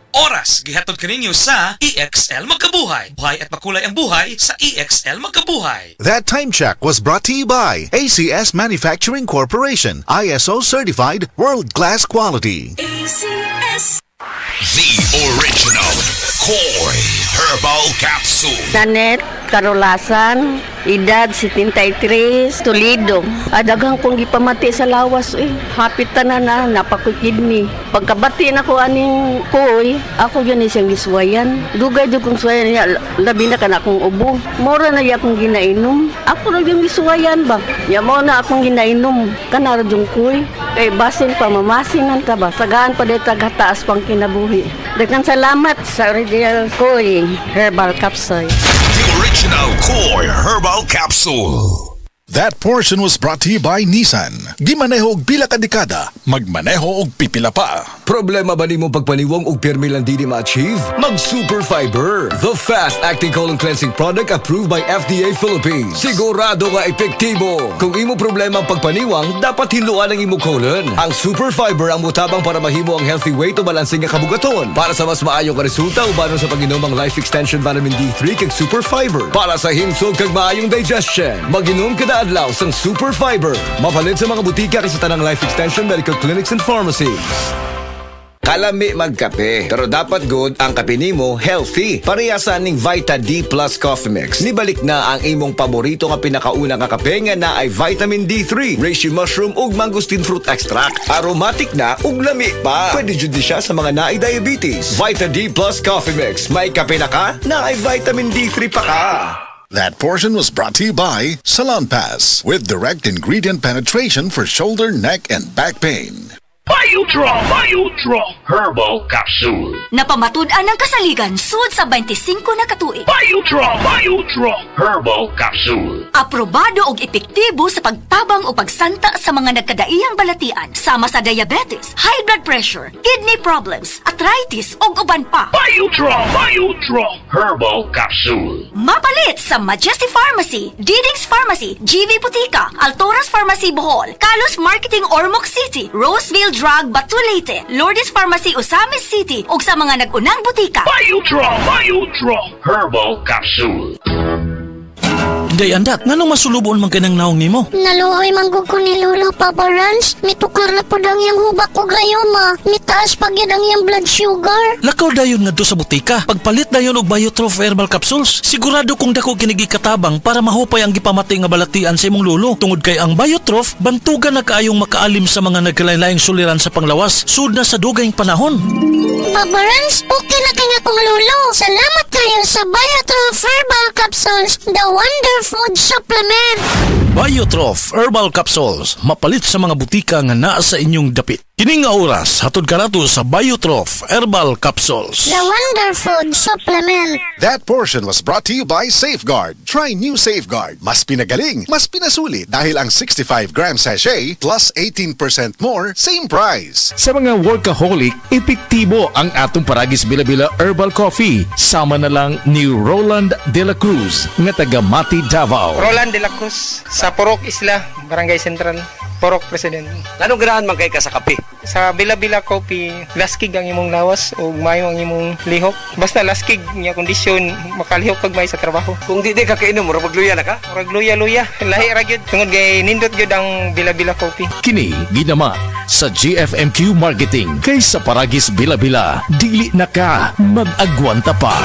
Oras gihatod kaninyo sa EXL Magkabuhay. Buhay at makulay ang buhay sa EXL Magkabuhay. That time check was brought to you by ACS Manufacturing Corporation, ISO certified world-class quality. ACS. The original Koi Herbal Capsule. Janet Carolasan, edad 73, Toledo. Adagang kong gipamati sa lawas hapit tanan na napakukidney. Pagkabati na ko aning koy, ako yun siyang giswayan. Dugay jud kong suwayan niya, labi na ka na akong ubo. Mora na akong ginainom. Ako na yung giswayan ba? Ya mo na akong ginainom. Kanara yung koy. Kay basin pa mamasinan ka ba? Sagaan pa dito taghataas pang kinabuhi. Daghang salamat sa original Koi Herbal Capsule. The original Koi Herbal Capsule. That portion was brought to you by Nissan. Gimaneho og pila ka dekada, magmaneho og pipila pa. Problema ba nimo pagpaniwang og pirmi lang dili ma-achieve? Mag Super Fiber, the fast-acting colon cleansing product approved by FDA Philippines. Sigurado nga epektibo. Kung imo problema ang pagpaniwang, dapat hiluan ang imo colon. Ang Super Fiber ang mutabang para mahimo ang healthy weight o balansing nga kabugaton. Para sa mas maayo nga resulta ubanon sa pag-inom ang Life Extension Vitamin D3 kag Super Fiber. Para sa himsog kag maayong digestion, mag-inom kada adlaw sang Super Fiber. Mapalit sa mga butika kay sa tanang Life Extension Medical Clinics and Pharmacies. Kalami magkape, pero dapat good ang kape nimo healthy. Parehasan ning Vita D Plus Coffee Mix. Nibalik na ang imong paborito nga pinakauna nga kape nga na ay vitamin D3, reishi mushroom ug mangosteen fruit extract. Aromatic na ug lami pa. Pwede jud siya sa mga naay diabetes. Vita D Plus Coffee Mix. May kape na ka, na ay vitamin D3 pa ka. That portion was brought to you by Salon Pass, with direct ingredient penetration for shoulder, neck, and back pain. Biodraw Herbal Capsule. Napamatud-an ng kasaligan sud sa 25 na katuig. Biodraw Herbal Capsule. Aprobado og epektibo sa pagtabang o pagsanta sa mga nagkadaiyang balatian sama sa diabetes, high blood pressure, kidney problems, arthritis ug uban pa. Biodraw Herbal Capsule. Mapalit sa Majesty Pharmacy, Diding's Pharmacy, GV Butika, Altoras Pharmacy Bohol, Kalos Marketing Ormoc City, Roseville Drug Batulete, Lourdes Pharmacy Osamis City ug sa mga nag-unang butika. Biodraw Herbal Capsule. Day andat, nganong masulubon man kanang naong nimo? Naluoy manggug ko ni Lolo, Papa Rans. Mitukar na po ang iyang hubak ko gayoma. Mitaas pag yan ang iyang blood sugar. Lakaw dayon ngadto sa butika. Pagpalit dayon og Biotrof Herbal Capsules. Sigurado kung dako kinigi katabang para mahupay ang gipamatay nga balatian sa imong lolo. Tungod kay ang Biotrof bantugan na kaayong makaalim sa mga nagkalain-laing suliran sa panglawas sud na sa dugayng panahon. Papa Rans, okay na kaya kong Lolo. Salamat kayo sa Biotrof Herbal Capsules, the wonder food supplement. Biotrof Herbal Capsules, mapalit sa mga butika nga naa sa inyong dapit. Kining nga oras, hatod kanato sa Biotrof Herbal Capsules. The wonder food supplement. That portion was brought to you by Safeguard. Try new Safeguard. Mas pinagaling, mas pinasulit dahil ang 65-gram sachet plus 18% more, same price. Sa mga workaholic, epektibo ang atong Paragis Bila-Bila Herbal Coffee. Sama na lang ni Roland De La Cruz nga taga Mati, Davao. Roland De La Cruz sa Purok Isla, Barangay Central, Purok President. Anong ganahan man kay ka sa kape? Sa Bila-Bila Coffee, laskig ang imong lawas o mayo ang imong lihok. Basta laskig niya kondisyon, makalihok kag may sa trabaho. Kung di ka kainom, mura pagluya na ka? Murag luya-luya, lahi ra gyud. Tungod kay nindot gyud ang Bila-Bila Coffee. Kini ginaman sa GFMQ Marketing. Kay sa Paragis Bila-Bila, dili na ka mag-agwanta pa.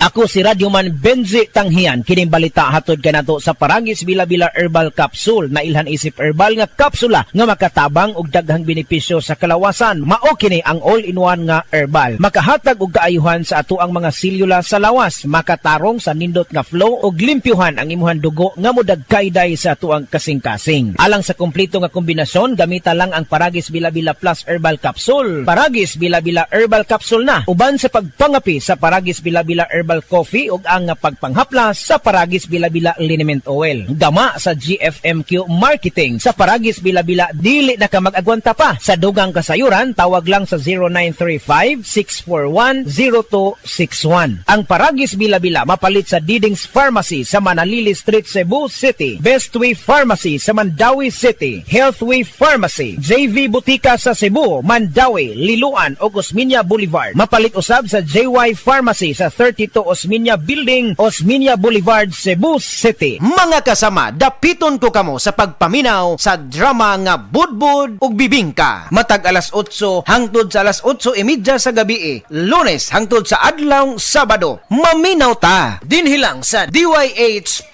Ako si Radyoman Benzi Tanghian, kining balita hatod kanato sa Paragis Bila-Bila Herbal Capsule na ilhan isip herbal nga kapsula nga makatabang og daghang benepisyo sa kalawasan. Mao kini ang all-in-one nga herbal. Makahatag og kaayuhan sa ato ang mga selula sa lawas, makatarong sa nindot nga flow og limpyuhan ang imuhang dugo nga modagkayday sa ato ang kasing-kasing. Alang sa kompleto nga kombinasyon, gamita lang ang Paragis Bila-Bila Plus Herbal Capsule. Paragis Bila-Bila Herbal Capsule na uban sa pagpangapi sa Paragis Bila-Bila Herbal Herbal Coffee ug ang pagpanghaplas sa Paragis Bila-Bila Liniment Oil. Gama sa GFMQ Marketing sa Paragis Bila-Bila dili na ka mag-agwanta pa. Sa dugang kasayuran tawag lang sa 0935-641-0261. Ang Paragis Bila-Bila mapalit sa Diding's Pharmacy sa Manalili Street, Cebu City. Bestway Pharmacy sa Mandawi City. Healthway Pharmacy, JV Butika sa Cebu, Mandawi, Liloan o Osmeña Boulevard. Mapalit usab sa JY Pharmacy sa 32 Osmeña Building, Osmeña Boulevard, Cebu City. Mga kasama, dapiton ko kamo sa pagpaminaw sa drama nga Budbud ug Bibingka. Matag alas 8 hangtod sa alas 8:30 sa gabi, Lunes hangtod sa adlaw Sabado. Maminaw ta dinhi lang sa DYHP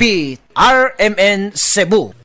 RMN Cebu.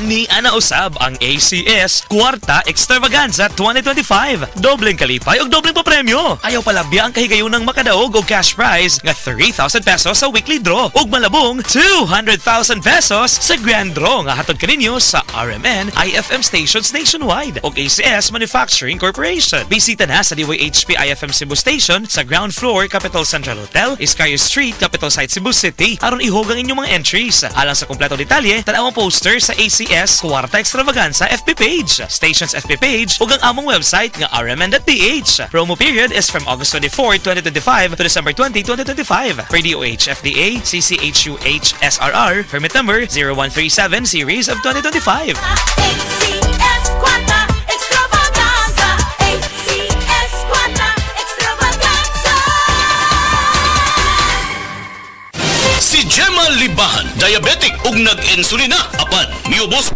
Ni ana usab ang ACS Kwarta Extravaganza 2025. Dobleng kalipay ug dobleng papremyo. Ayaw palabya ang kahigayunang makadaog og cash prize nga 3,000 pesos sa weekly draw ug malabong 200,000 pesos sa grand draw nga hatod kaninyo sa RMN IFM stations nationwide ug ACS Manufacturing Corporation. Bisita na sa DYHP IFM Cebu Station sa ground floor Capital Central Hotel, Iscario Street, Capital Site, Cebu City aron ihog ang inyong mga entries. Alang sa kompleto detalye, tanaw ang poster sa ACS Kwarta Extravaganza FB page, station's FB page ug ang among website nga rmn.ph. Promo period is from August 24, 2025 to December 20, 2025. Per DOH FDA CCHUH SRR permit number 0137 series of 2025. ACS Kwarta Extravaganza, ACS Kwarta Extravaganza. Si Gemma Libahan, diabetic ug nag-insulina apan miubos.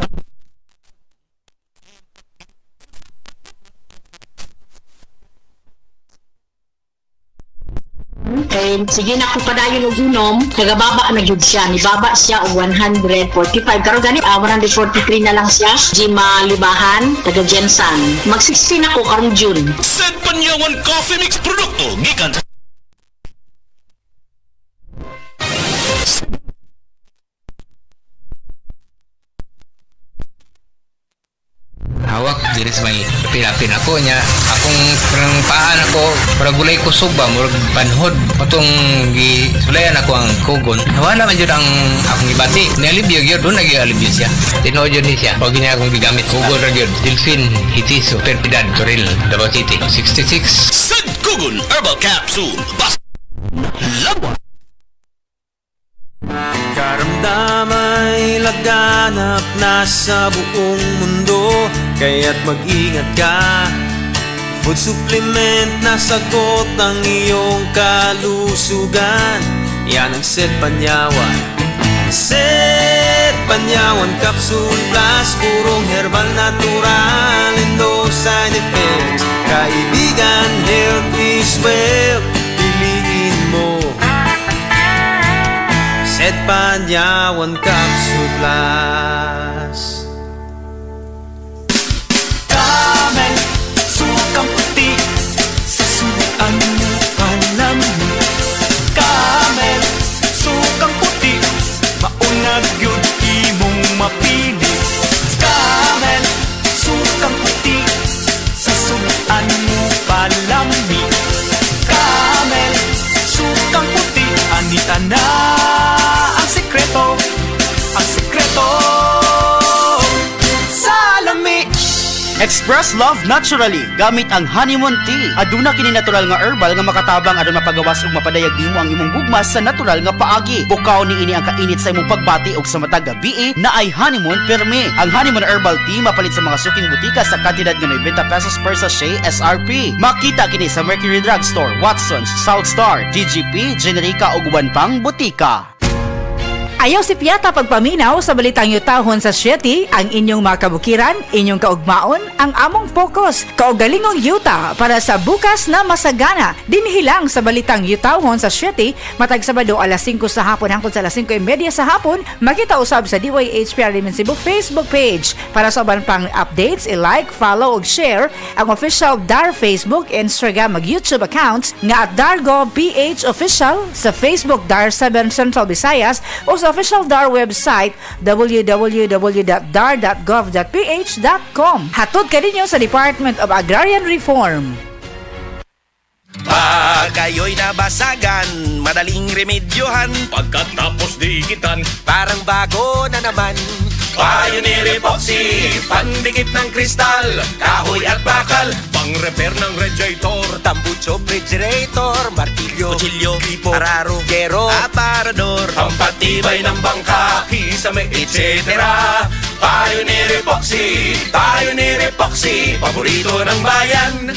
Sige na ko padayon og unom, nagababa na gyud siya, nibaba siya og 145 karon gani 143 na lang siya. Gemma Libahan, taga Jensan. Mag-16 ako karong June. Set Panyawan Coffee Mix produkto gikan hawak diri sa may pinapin ako niya akong parang paan ako para gulay kusog ba murag banhod patong gisulayan ako ang kugon nawala man jud ang akong ibati nalibyo gyud doon nag-alibyo siya tinuod yun siya pag niya akong gigamit kugon ra gyud Delfin Hitiso Perpidad Toril Davao City 66 Sid Kugon Herbal Capsule Bas Lawa Karamdamay laganap na sa buong mundo, kaya't mag-ingat ka. Food supplement na sagot ang iyong kalusugan. Yan ang Set Panyawan. Set Panyawan Capsule Plus, purong herbal natural and no side effects. Kaibigan, health is wealth, piliin mo Set Panyawan Capsule Plus. Camel, sukang puti, sasuan mo panami. Camel, sukang puti, maunag yun imong mapili. Camel, sukang puti, sasuan mo palami. Camel, sukang puti, anita na. Ang sekreto salami. Express love naturally gamit ang honeymoon tea. Aduna kini natural nga herbal nga makatabang aron mapagawas ug mapadayag nimo ang imong gugmas sa natural nga paagi. Bukaw ni ini ang kainit sa imong pagbati ug sa matag gabi na ay honeymoon permi. Ang honeymoon herbal tea mapalit sa mga suking butika sa kantidad nga 90 pesos per sachet SRP. Makita kini sa Mercury Drugstore, Watsons, South Star, DGP, Generica ug uban pang butika. Ayaw si Piata pagpaminaw sa balitang yutahon sa Shetty, ang inyong mga kabukiran, inyong kaugmaon, ang among focus, kaugalingong yuta para sa bukas na masagana. Dinhilang sa balitang yutahon sa Shetty, matag Sabado alas 5 sa hapon hangtod sa alas 5:30 sa hapon, makita usab sa DYHP RMN Cebu Facebook page. Para sa uban pang updates, i-like, follow ug share ang official DAR Facebook, Instagram ug YouTube accounts nga at Dargo PH Official sa Facebook DAR 7 Central Visayas o sa sa official DAR website www.dar.gov.ph.com. Hatod ka ninyo sa Department of Agrarian Reform. Pag kayo'y nabasagan, madaling remedyohan. Pagkatapos dikitan, Parang bago na naman. Pioneer Epoxy, pandikit ng kristal, kahoy at bakal, pang-repair ng radiator, Tambucho, refrigerator, martilyo, kutsilyo, gripo, araro, gero, aparador, pampatibay ng bangka, kisame, etc. Pioneer Epoxy, paborito ng bayan.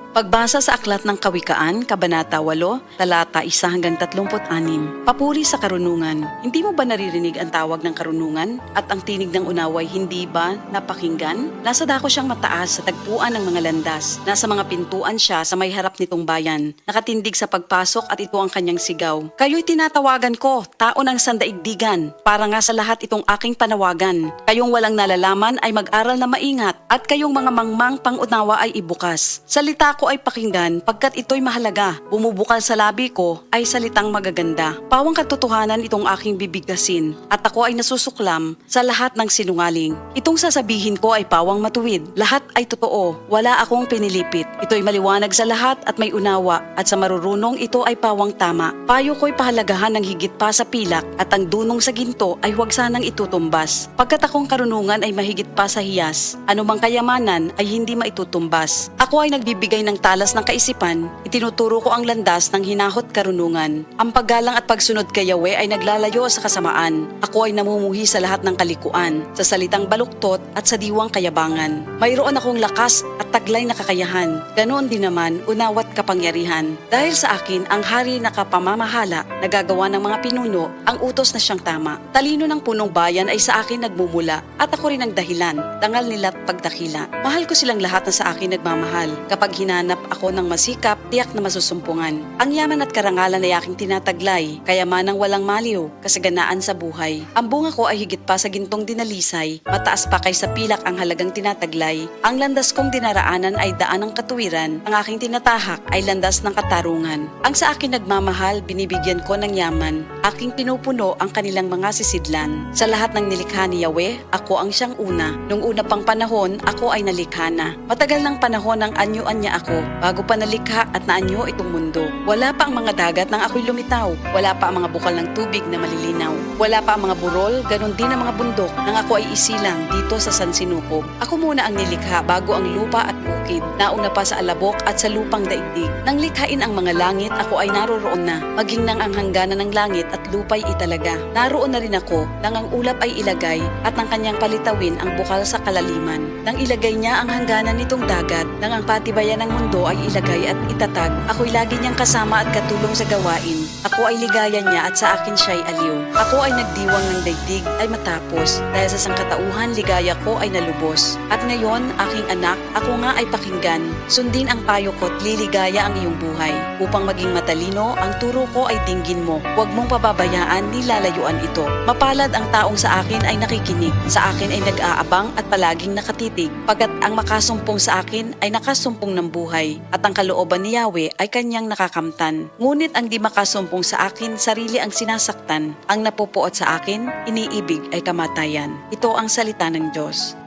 Pagbasa sa Aklat ng Kawikaan, Kabanata 8, Talata 1 hanggang 36. Papuri sa karunungan. Hindi mo ba naririnig ang tawag ng karunungan? At ang tinig ng unaway hindi ba napakinggan? Nasa dako siyang mataas sa tagpuan ng mga landas. Nasa mga pintuan siya sa may harap nitong bayan. Nakatindig sa pagpasok at ito ang kanyang sigaw. Kayo'y tinatawagan ko, tao ng sandaigdigan. Para nga sa lahat itong aking panawagan. Kayong walang nalalaman ay mag-aral na maingat at kayong mga mangmang pangunawa ay ibukas. Salita ko ay pakinggan pagkat ito'y mahalaga. Bumubukal sa labi ko ay salitang magaganda. Pawang katotohanan itong aking bibigkasin at ako ay nasusuklam sa lahat ng sinungaling. Itong sasabihin ko ay pawang matuwid. Lahat ay totoo. Wala akong pinilipit. Ito'y maliwanag sa lahat at may unawa at sa marurunong ito ay pawang tama. Payo ko'y pahalagahan ng higit pa sa pilak at ang dunong sa ginto ay huwag sanang itutumbas. Pagkat akong karunungan ay mahigit pa sa hiyas. Anumang kayamanan ay hindi maitutumbas. Ako ay nagbibigay ng talas ng kaisipan, itinuturo ko ang landas ng hinahot karunungan. Ang paggalang at pagsunod kay Yahweh ay naglalayo sa kasamaan. Ako ay namumuhi sa lahat ng kalikuan, sa salitang baluktot at sa diwang kayabangan. Mayroon akong lakas at taglay na kakayahan. Ganoon din naman, unawat kapangyarihan. Dahil sa akin, ang hari na kapamamahala, nagagawa ng mga pinuno, ang utos na siyang tama. Talino ng punong bayan ay sa akin nagmumula, at ako rin ang dahilan, dangal nila't pagdakila. Mahal ko silang lahat na sa akin nagmamahal. Kapag hinanap ako ng masikap, tiyak na masusumpungan. Ang yaman at karangalan ay aking tinataglay, kayamanang walang maliw, kasaganaan sa buhay. Ang bunga ko ay higit pa sa gintong dinalisay, mataas pa kay sa pilak ang halagang tinataglay. Ang landas kong dinaraanan ay daan ng katuwiran, ang aking tinatahak ay landas ng katarungan. Ang sa akin nagmamahal, binibigyan ko ng yaman. Aking pinupuno ang kanilang mga sisidlan. Sa lahat ng nilikha ni Yahweh, ako ang siyang una. Nung una pang panahon, ako ay nalikha na. Matagal ng panahon ang anyuan niya ako, bago pa nalikha at naanyo itong mundo. Wala pa ang mga dagat nang ako'y lumitaw. Wala pa ang mga bukal ng tubig na malilinaw. Wala pa ang mga burol, ganon din ang mga bundok nang ako ay isilang dito sa San Sinukob. Ako muna ang nilikha bago ang lupa at bukid. Nauna pa sa alabok at sa lupang daigdig. Nang likhain ang mga langit, ako ay naroroon na. Maging nang ang hangganan ng langit at lupa'y italaga. Naroon na rin ako nang ang ulap ay ilagay at nang kanyang palitawin ang bukal sa kalaliman. Nang ilagay niya ang hangganan nitong dagat, nang ang patibayan ng mundo ay ilagay at itatag, ako'y lagi niyang kasama at katulong sa gawain. Ako ay ligaya niya at sa akin siya'y aliw. Ako ay nagdiwang ng daigdig ay matapos, dahil sa sangkatauhan ligaya ko ay nalubos. At ngayon, aking anak, ako nga ay pakinggan. Sundin ang payo ko't liligaya ang iyong buhay. Upang maging matalino, ang turo ko ay dinggin mo. Huwag mong pababayaan ni lalayuan ito. Mapalad ang taong sa akin ay nakikinig. Sa akin ay nag-aabang at palaging nakatitig. Pagkat ang makasumpong sa akin ay nakasumpong ng buhay. At ang kalooban ni Yahweh ay kanyang nakakamtan. Ngunit ang di makasumpong sa akin, sarili ang sinasaktan. Ang napupuot sa akin, iniibig ay kamatayan. Ito ang salita ng Diyos.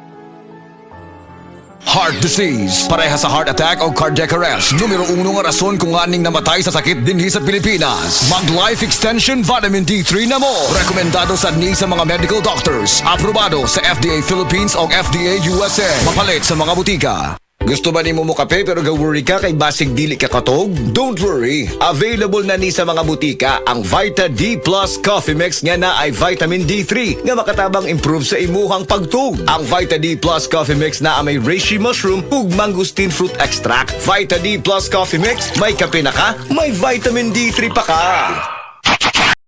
Heart disease, pareha sa heart attack o cardiac arrest. Numero 1 nga rason kung aning namatay sa sakit dinhi sa Pilipinas. Mag Life Extension Vitamin D3 na mo. Rekomendado sa ni sa mga medical doctors. Aprobado sa FDA Philippines o FDA USA. Mapalit sa mga butika. Gusto ba ni mo kape pero ga-worry ka kay basig dili ka katog? Don't worry! Available na ni sa mga butika ang Vita D Plus Coffee Mix nga na ay vitamin D3 nga makatabang improve sa imuhang pagtug. Ang Vita D Plus Coffee Mix na may reishi mushroom ug mangosteen fruit extract. Vita D Plus Coffee Mix, may kape na ka, may vitamin D3 pa ka!